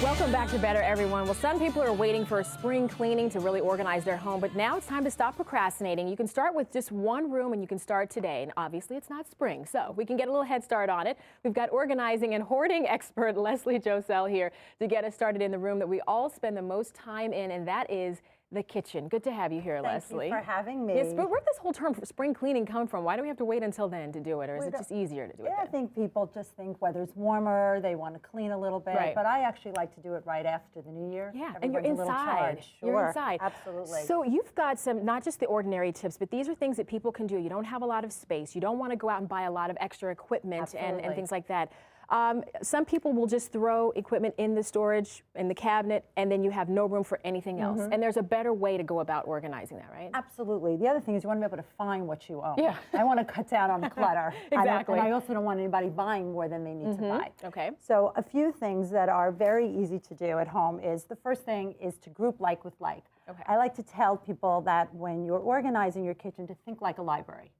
Welcome back to Better, everyone. Well, some people are waiting for a spring cleaning to really organize their home, but now it's time to stop procrastinating. You can start with just one room and you can start today. And obviously it's not spring, so we can get a little head start on it. We've got organizing and hoarding expert Leslie Josel here to get us started in the room that we all spend the most time in, and that is the kitchen. Good to have you here, Leslie. Thank you for having me. Yes, but where'd this whole term for spring cleaning come from? Why do we have to wait until then to do it, or is it just easier to do it then? I think people just think whether it's warmer, they want to clean a little bit, but I actually like to do it right after the new year. Yeah, and you're inside. You're inside. Absolutely. So you've got some, not just the ordinary tips, but these are things that people can do. You don't have a lot of space. You don't want to go out and buy a lot of extra equipment and things like that. Some people will just throw equipment in the storage, in the cabinet, and then you have no room for anything else. And there's a better way to go about organizing that, right? Absolutely. The other thing is you want to be able to find what you own. Yeah. I want to cut down on the clutter. Exactly. And I also don't want anybody buying more than they need to buy. Okay. So a few things that are very easy to do at home is, the first thing is to group like with like. Okay. I like to tell people that when you're organizing your kitchen, to think like a library.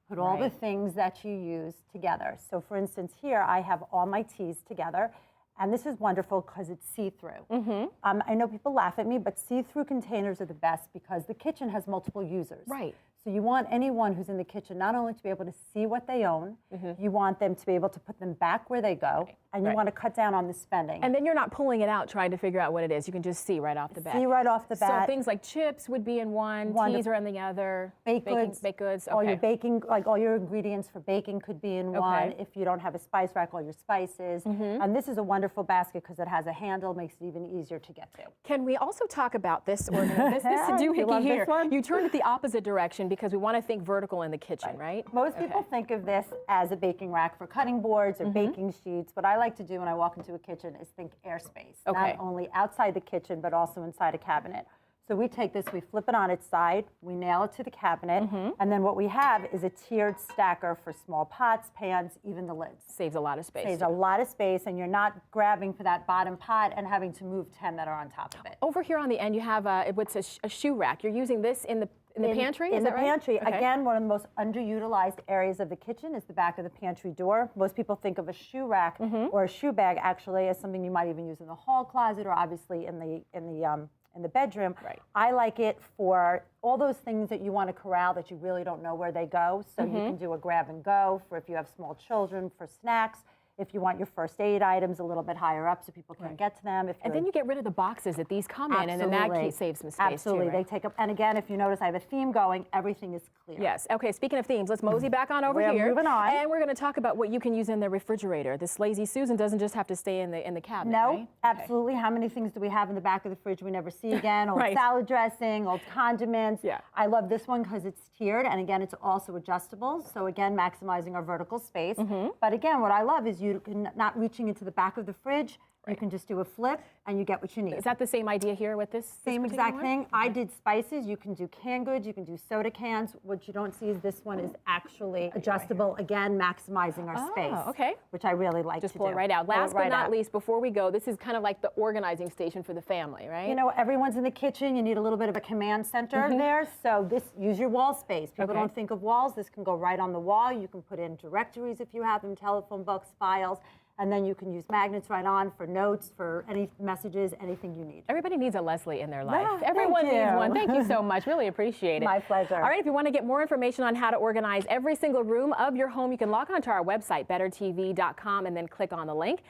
Put all the things that you use together. So for instance, here I have all my teas together, and this is wonderful because it's see-through. I know people laugh at me, but see-through containers are the best because the kitchen has multiple users. Right. So you want anyone who's in the kitchen not only to be able to see what they own, you want them to be able to put them back where they go, and you want to cut down on the spending. And then you're not pulling it out trying to figure out what it is. You can just see right off the bat. See right off the bat. So things like chips would be in one, teas are in the other. Baked goods. Okay. All your baking, like all your ingredients for baking could be in one. If you don't have a spice rack, all your spices. And this is a wonderful basket because it has a handle, makes it even easier to get to. Can we also talk about this this doohickey here? You turned it the opposite direction because we want to think vertical in the kitchen, right? Most people think of this as a baking rack for cutting boards or baking sheets. What I like to do when I walk into a kitchen is think airspace, not only outside the kitchen, but also inside a cabinet. So we take this, we flip it on its side, we nail it to the cabinet, and then what we have is a tiered stacker for small pots, pans, even the lids. Saves a lot of space. Saves a lot of space, and you're not grabbing for that bottom pot and having to move 10 that are on top of it. Over here on the end, you have what's a shoe rack. You're using this in the pantry? In the pantry. Again, one of the most underutilized areas of the kitchen is the back of the pantry door. Most people think of a shoe rack or a shoe bag actually as something you might even use in the hall closet or obviously in the bedroom. I like it for all those things that you want to corral that you really don't know where they go. So you can do a grab and go for if you have small children, for snacks. If you want your first aid items a little bit higher up so people can't get to them. And then you get rid of the boxes that these come in, and then that saves some space Absolutely. too, right? They take up, and again, if you notice, I have a theme going, everything is clear. Yes. Okay, speaking of themes, let's mosey back on over here. Moving on. And we're going to talk about what you can use in the refrigerator. This Lazy Susan doesn't just have to stay in the cabinet, No, right? absolutely. How many things do we have in the back of the fridge we never see again? Old salad dressing, old condiments. I love this one because it's tiered, and again, it's also adjustable. So again, maximizing our vertical space. But again, what I love is you can not reaching into the back of the fridge. You can just do a flip and you get what you need. Is that the same idea here with this? Same exact thing. I did spices. You can do canned goods. You can do soda cans. What you don't see is this one is actually adjustable. Again, maximizing our space. Which I really like to do. Just pull it right out. Last but not least, before we go, this is kind of like the organizing station for the family, right? You know, everyone's in the kitchen. You need a little bit of a command center there. So use your wall space. People don't think of walls. This can go right on the wall. You can put in directories if you have them, telephone books, files. And then you can use magnets right on for notes, for any messages, anything you need. Everybody needs a Leslie in their life. Everyone needs one. Thank you so much. Really appreciate it. My pleasure. All right, if you want to get more information on how to organize every single room of your home, you can log on to our website, bettertv.com, and then click on the link.